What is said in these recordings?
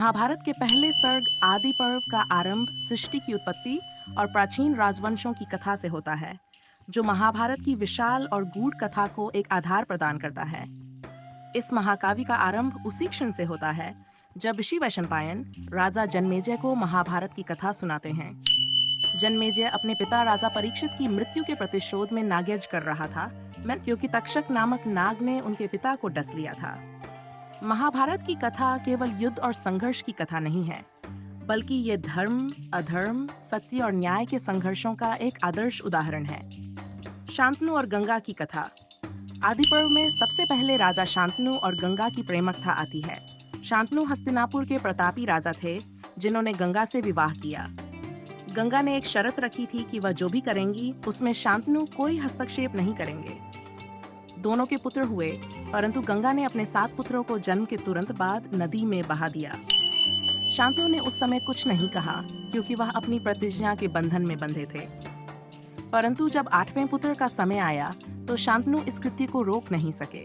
महाभारत के पहले सर्ग आदि पर्व का आरंभ सृष्टि की उत्पत्ति और प्राचीन राजवंशों की कथा से होता है, जो महाभारत की विशाल और गूढ़ कथा को एक आधार प्रदान करता है। इस महाकाव्य का आरंभ उसी क्षण से होता है जब ऋषि वैशंपायन राजा जनमेजय को महाभारत की कथा सुनाते हैं। जनमेजय अपने पिता राजा परीक्षित की मृत्यु के प्रतिशोध में नागयज्ञ कर रहा था, क्योंकि तक्षक नामक नाग ने उनके पिता को डस लिया था। महाभारत की कथा केवल युद्ध और संघर्ष की कथा नहीं है, बल्कि ये धर्म, अधर्म, सत्य और न्याय के संघर्षों का एक आदर्श उदाहरण है। शांतनु और गंगा की कथा। आदि पर्व में सबसे पहले राजा शांतनु और गंगा की प्रेम कथा आती है। शांतनु हस्तिनापुर के प्रतापी राजा थे, जिन्होंने गंगा से विवाह किया। गंगा ने एक शर्त रखी थी कि वह जो भी करेंगी उसमें शांतनु कोई हस्तक्षेप नहीं करेंगे। दोनों के पुत्र हुए, परंतु गंगा ने अपने 7 पुत्रों को जन्म के तुरंत बाद नदी में बहा दिया। शांतनु ने उस समय कुछ नहीं कहा, क्योंकि वह अपनी प्रतिज्ञा के बंधन में बंधे थे। परंतु जब 8वें पुत्र का समय आया, तो शांतनु इस कृत्य को रोक नहीं सके।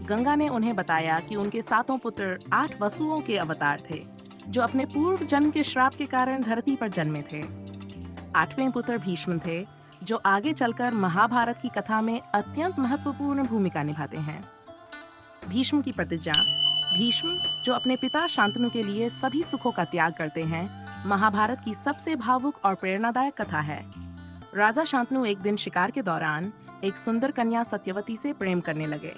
गंगा ने उन्हें बताया कि उनके 7 पुत्र 8 वसुओं के अवतार थे, जो अपने पूर्व जन्म के श्राप के कारण धरती पर जन्मे थे। 8वें पुत्र भीष्म थे, जो आगे चलकर महाभारत की कथा में अत्यंत महत्वपूर्ण भूमिका निभाते हैं। भीष्म की प्रतिज्ञा। भीष्म, जो अपने पिता शांतनु के लिए सभी सुखों का त्याग करते हैं, महाभारत की सबसे भावुक और प्रेरणादायक कथा है। राजा शांतनु एक दिन शिकार के दौरान एक सुंदर कन्या सत्यवती से प्रेम करने लगे।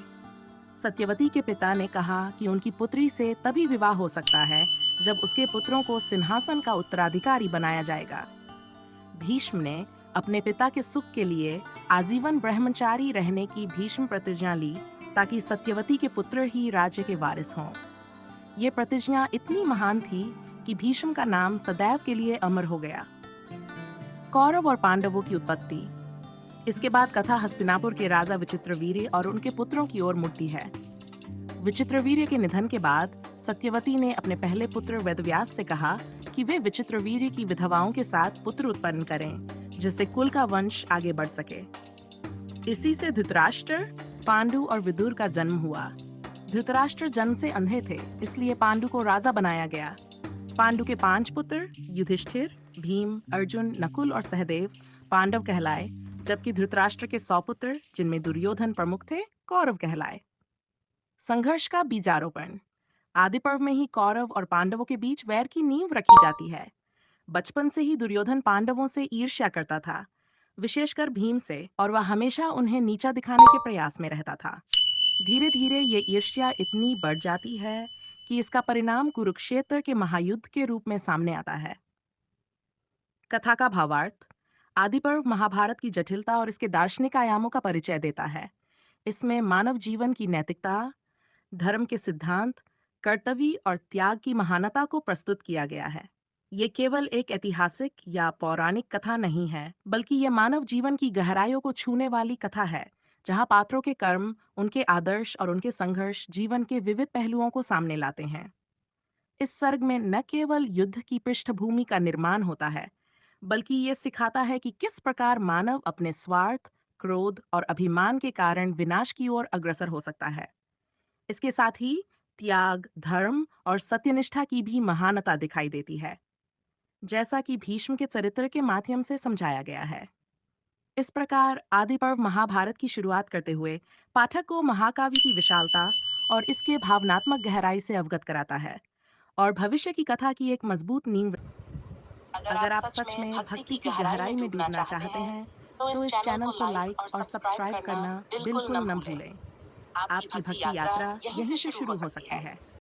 सत्यवती के पिता ने कहा कि उनकी पुत्री से तभी विवाह हो सकता है जब उसके पुत्रों को सिंहासन का उत्तराधिकारी बनाया जाएगा। भीष्म ने अपने पिता के सुख के लिए आजीवन ब्रह्मचारी रहने की भीष्म प्रतिज्ञा ली, ताकि सत्यवती के पुत्र ही राज्य के वारिस हों। ये प्रतिज्ञा इतनी महान थी कि भीष्म का नाम सदैव के लिए अमर हो गया। कौरव और पांडवों की उत्पत्ति। इसके बाद कथा हस्तिनापुर के राजा विचित्रवीर्य और उनके पुत्रों की ओर मुड़ती है। विचित्रवीर्य के निधन के बाद सत्यवती ने अपने पहले पुत्र वेदव्यास से कहा कि वे विचित्रवीर्य की विधवाओं के साथ पुत्र उत्पन्न करें, जिससे कुल का वंश आगे बढ़ सके। इसी से धृतराष्ट्र, पांडु और विदुर का जन्म हुआ। धृतराष्ट्र जन्म से अंधे थे, इसलिए पांडु को राजा बनाया गया। पांडु के 5 पुत्र युधिष्ठिर, भीम, अर्जुन, नकुल और सहदेव पांडव कहलाए, जबकि धृतराष्ट्र के 100 पुत्र, जिनमें दुर्योधन प्रमुख थे, कौरव कहलाए। संघर्ष का बीजारोपण। आदि पर्व में ही कौरव और पांडवों के बीच वैर की नींव रखी जाती है। बचपन से ही दुर्योधन पांडवों से ईर्ष्या करता था, विशेषकर भीम से, और वह हमेशा उन्हें नीचा दिखाने के प्रयास में रहता था। धीरे धीरे ये ईर्ष्या इतनी बढ़ जाती है कि इसका परिणाम कुरुक्षेत्र के महायुद्ध के रूप में सामने आता है। कथा का भावार्थ। आदि पर्व महाभारत की जटिलता और इसके दार्शनिक आयामों का परिचय देता है। इसमें मानव जीवन की नैतिकता, धर्म के सिद्धांत, कर्तव्य और त्याग की महानता को प्रस्तुत किया गया है। ये केवल एक ऐतिहासिक या पौराणिक कथा नहीं है, बल्कि ये मानव जीवन की गहराइयों को छूने वाली कथा है, जहाँ पात्रों के कर्म, उनके आदर्श और उनके संघर्ष जीवन के विविध पहलुओं को सामने लाते हैं। इस सर्ग में न केवल युद्ध की पृष्ठभूमि का निर्माण होता है, बल्कि ये सिखाता है कि किस प्रकार मानव अपने स्वार्थ, क्रोध और अभिमान के कारण विनाश की ओर अग्रसर हो सकता है। इसके साथ ही त्याग, धर्म और सत्यनिष्ठा की भी महानता दिखाई देती है, जैसा कि भीष्म के चरित्र के माध्यम से समझाया गया है। इस प्रकार आदि पर्व महाभारत की शुरुआत करते हुए पाठक को महाकाव्य की विशालता और इसके भावनात्मक गहराई से अवगत कराता है, और भविष्य की कथा की एक मजबूत नींव। अगर आप अगर आप सच सच में में भक्ति भक्ति की की गहराई में गहराई में डूबना डूबना चाहते चाहते हैं, हैं, तो तो इस इस चैनल चैनल को को लाइक लाइक और और सब्सक्राइब सब्सक्राइब करना करना बिल्कुल बिल्कुल न न भूलें। भूलें। आपकी आपकी भक्ति भक्ति यात्रा यात्रा यहीं से यहीं से शुरू शुरू हो हो सकती सकती है। है।